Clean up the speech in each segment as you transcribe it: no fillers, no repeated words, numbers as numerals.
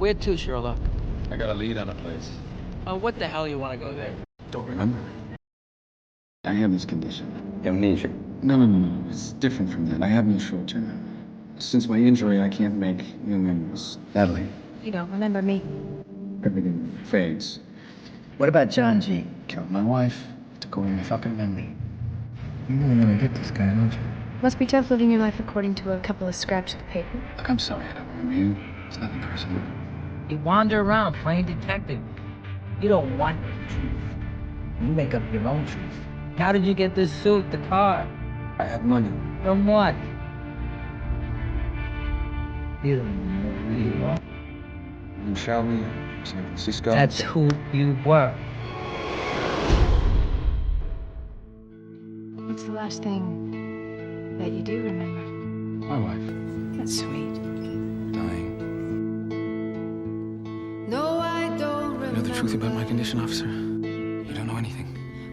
Where to, Sherlock? I got a lead on a place. What the hell you want to go there? Don't remember. I have this condition. Amnesia. No. It's different from that. I have no short term. Since my injury, I can't make new memories. Natalie, You don't remember me. everything fades. What about John G? Killed my wife. Took away my fucking memory. You really want to get this guy, don't you? Must be tough living your life according to a couple of scraps of paper. Look, I'm sorry I don't remember you. It's nothing personal. You wander around playing detective. You don't want the truth. You make up your own truth. How did you get this suit, the car? I have money. From what? You don't know who you are. In Shelby, San Francisco. That's who you were. What's the last thing that you do remember? my wife. That's sweet. Dying. No, I don't remember. You know the truth about my condition, officer? You don't know anything.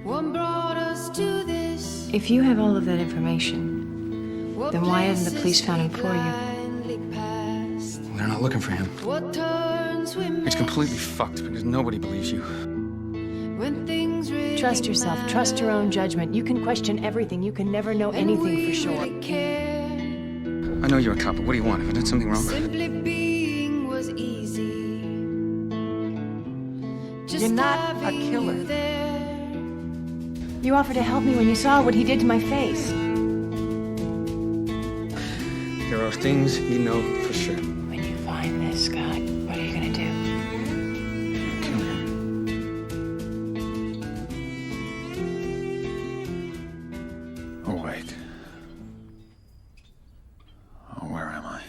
What brought us to this? If you have all of that information, What then why haven't the police places found him we for you? blindly passed? They're not looking for him. What turns we It's missed completely fucked because nobody believes you. when things really Trust yourself. Trust your own judgment. You can question everything. You can never know anything for sure. I know you're a cop, but what do you want? Have I done something wrong? Simply being was easy. Just You're not a having killer. you there. You offered to help me when you saw what he did to my face. There are things you know for sure. When you find this guy, what are you gonna do? Kill him. Oh, wait. Oh, where am I?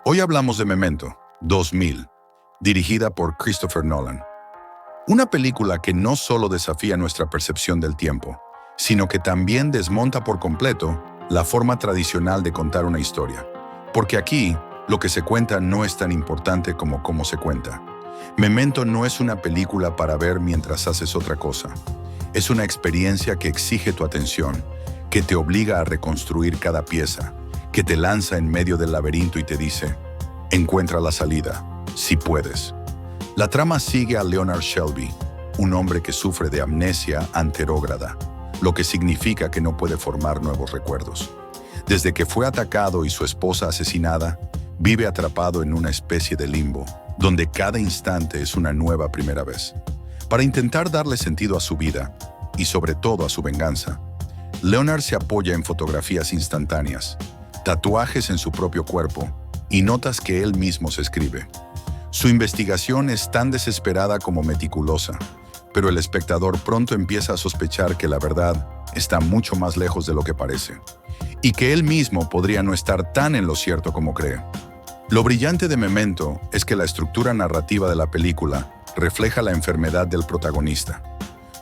Hoy hablamos de Memento, 2000, dirigida por Christopher Nolan. Una película que no solo desafía nuestra percepción del tiempo, sino que también desmonta por completo la forma tradicional de contar una historia. Porque aquí, lo que se cuenta no es tan importante como cómo se cuenta. Memento no es una película para ver mientras haces otra cosa. Es una experiencia que exige tu atención, que te obliga a reconstruir cada pieza, que te lanza en medio del laberinto y te dice, encuentra la salida, si puedes. La trama sigue a Leonard Shelby, un hombre que sufre de amnesia anterógrada, lo que significa que no puede formar nuevos recuerdos. Desde que fue atacado y su esposa asesinada, vive atrapado en una especie de limbo, donde cada instante es una nueva primera vez. Para intentar darle sentido a su vida, y sobre todo a su venganza, Leonard se apoya en fotografías instantáneas, tatuajes en su propio cuerpo y notas que él mismo se escribe. Su investigación es tan desesperada como meticulosa, pero el espectador pronto empieza a sospechar que la verdad está mucho más lejos de lo que parece, y que él mismo podría no estar tan en lo cierto como cree. Lo brillante de Memento es que la estructura narrativa de la película refleja la enfermedad del protagonista.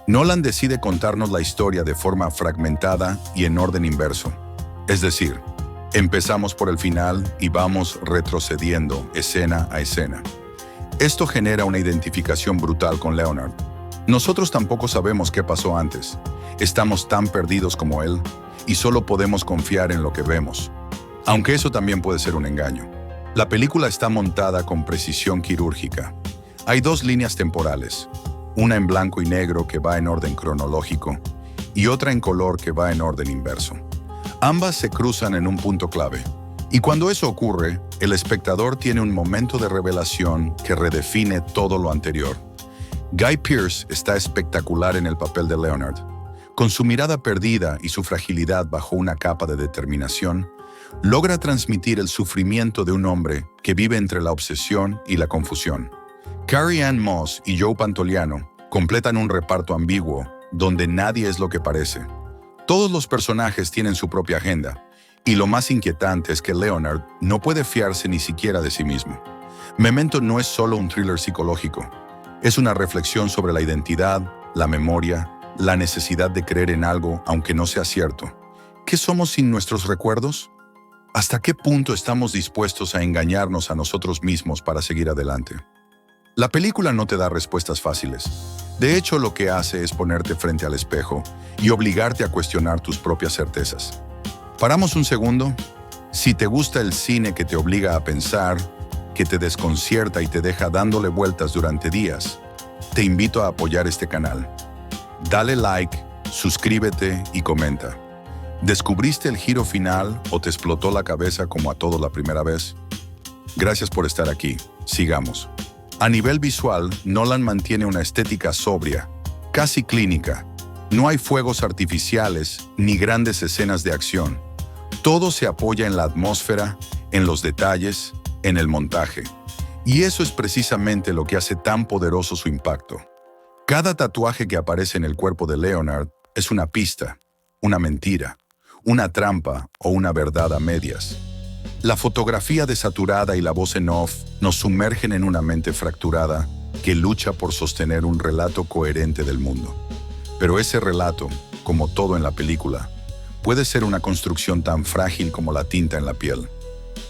Nolan decide contarnos la historia de forma fragmentada y en orden inverso. Es decir, empezamos por el final y vamos retrocediendo escena a escena. Esto genera una identificación brutal con Leonard. Nosotros tampoco sabemos qué pasó antes. Estamos tan perdidos como él y solo podemos confiar en lo que vemos. Aunque eso también puede ser un engaño. La película está montada con precisión quirúrgica. Hay dos líneas temporales, una en blanco y negro que va en orden cronológico y otra en color que va en orden inverso. Ambas se cruzan en un punto clave. Y cuando eso ocurre, el espectador tiene un momento de revelación que redefine todo lo anterior. Guy Pearce está espectacular en el papel de Leonard. Con su mirada perdida y su fragilidad bajo una capa de determinación, logra transmitir el sufrimiento de un hombre que vive entre la obsesión y la confusión. Carrie Ann Moss y Joe Pantoliano completan un reparto ambiguo donde nadie es lo que parece. Todos los personajes tienen su propia agenda, y lo más inquietante es que Leonard no puede fiarse ni siquiera de sí mismo. Memento no es solo un thriller psicológico, es una reflexión sobre la identidad, la memoria, la necesidad de creer en algo aunque no sea cierto. ¿Qué somos sin nuestros recuerdos? ¿Hasta qué punto estamos dispuestos a engañarnos a nosotros mismos para seguir adelante? La película no te da respuestas fáciles. De hecho, lo que hace es ponerte frente al espejo y obligarte a cuestionar tus propias certezas. ¿Paramos un segundo? Si te gusta el cine que te obliga a pensar, que te desconcierta y te deja dándole vueltas durante días, te invito a apoyar este canal. Dale like, suscríbete y comenta. ¿Descubriste el giro final o te explotó la cabeza como a todos la primera vez? Gracias por estar aquí. Sigamos. A nivel visual, Nolan mantiene una estética sobria, casi clínica. No hay fuegos artificiales ni grandes escenas de acción. Todo se apoya en la atmósfera, en los detalles, en el montaje. Y eso es precisamente lo que hace tan poderoso su impacto. Cada tatuaje que aparece en el cuerpo de Leonard es una pista, una mentira, una trampa o una verdad a medias. La fotografía desaturada y la voz en off nos sumergen en una mente fracturada que lucha por sostener un relato coherente del mundo. Pero ese relato, como todo en la película, puede ser una construcción tan frágil como la tinta en la piel.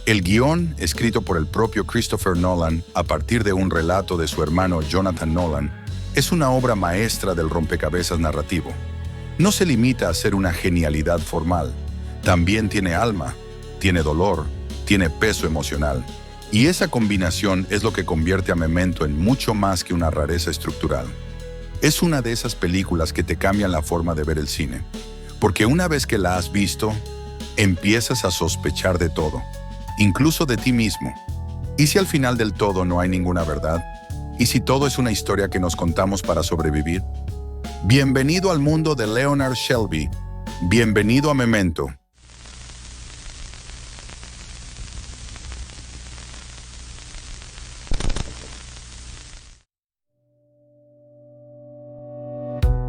El guión, escrito por el propio Christopher Nolan a partir de un relato de su hermano Jonathan Nolan, es una obra maestra del rompecabezas narrativo. No se limita a ser una genialidad formal. También tiene alma, tiene dolor, tiene peso emocional. Y esa combinación es lo que convierte a Memento en mucho más que una rareza estructural. Es una de esas películas que te cambian la forma de ver el cine. Porque una vez que la has visto, empiezas a sospechar de todo, incluso de ti mismo. ¿Y si al final del todo no hay ninguna verdad? ¿Y si todo es una historia que nos contamos para sobrevivir? Bienvenido al mundo de Leonard Shelby. Bienvenido a Memento.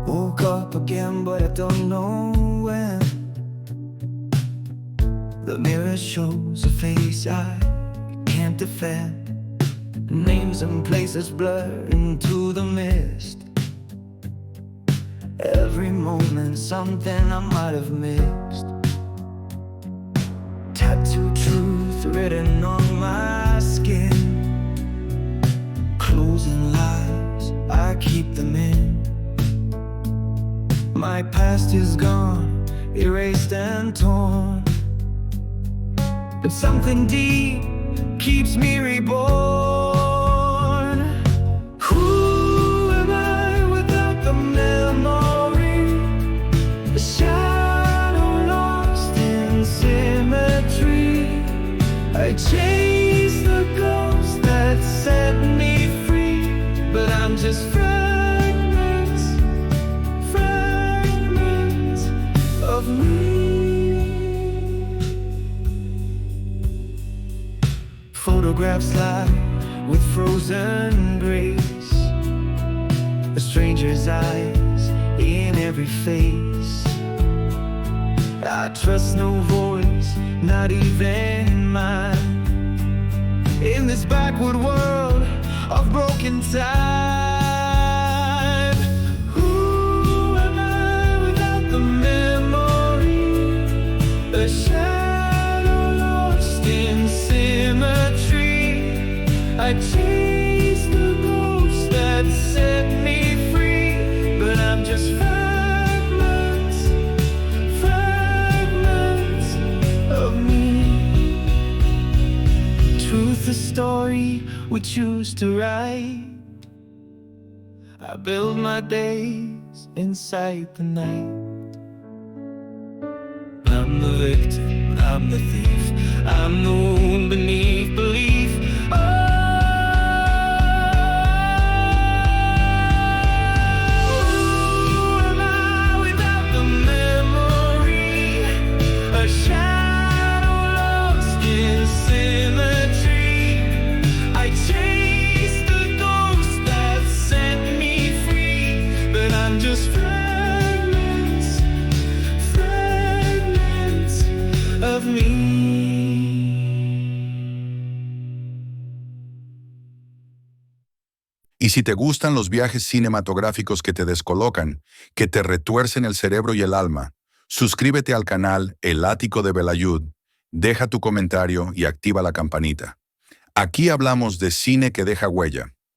Woke up again, but I don't know when. The mirror shows a face I can't defend. Names and places blur into the mist. Every moment something I might have missed. Tattooed truth written on my skin. Closing lies, I keep them in. My past is gone, erased and torn. But something deep keeps me reborn. Who am I without the memory? A shadow lost in symmetry. I chase the ghost that set me free, but I'm just fragments, fragments of me. Photographs lie with frozen grace. A stranger's eyes in every face. I trust no voice, not even mine. In this backward world of broken time. Who am I without the memory? A shadow lost in symmetry. I chase the ghost that set me free, but I'm just fragments, fragments of me. Truth, the story we choose to write. I build my days inside the night. I'm the victim, I'm the thief, I'm the wound beneath belief. Oh, who am I without the memory? A shadow lost in symmetry. I chase the ghost that set me free, but I'm just fragments, fragments of me. Y si te gustan los viajes cinematográficos que te descolocan, que te retuercen el cerebro y el alma, suscríbete al canal El Ático de Belayud, deja tu comentario y activa la campanita. Aquí hablamos de cine que deja huella.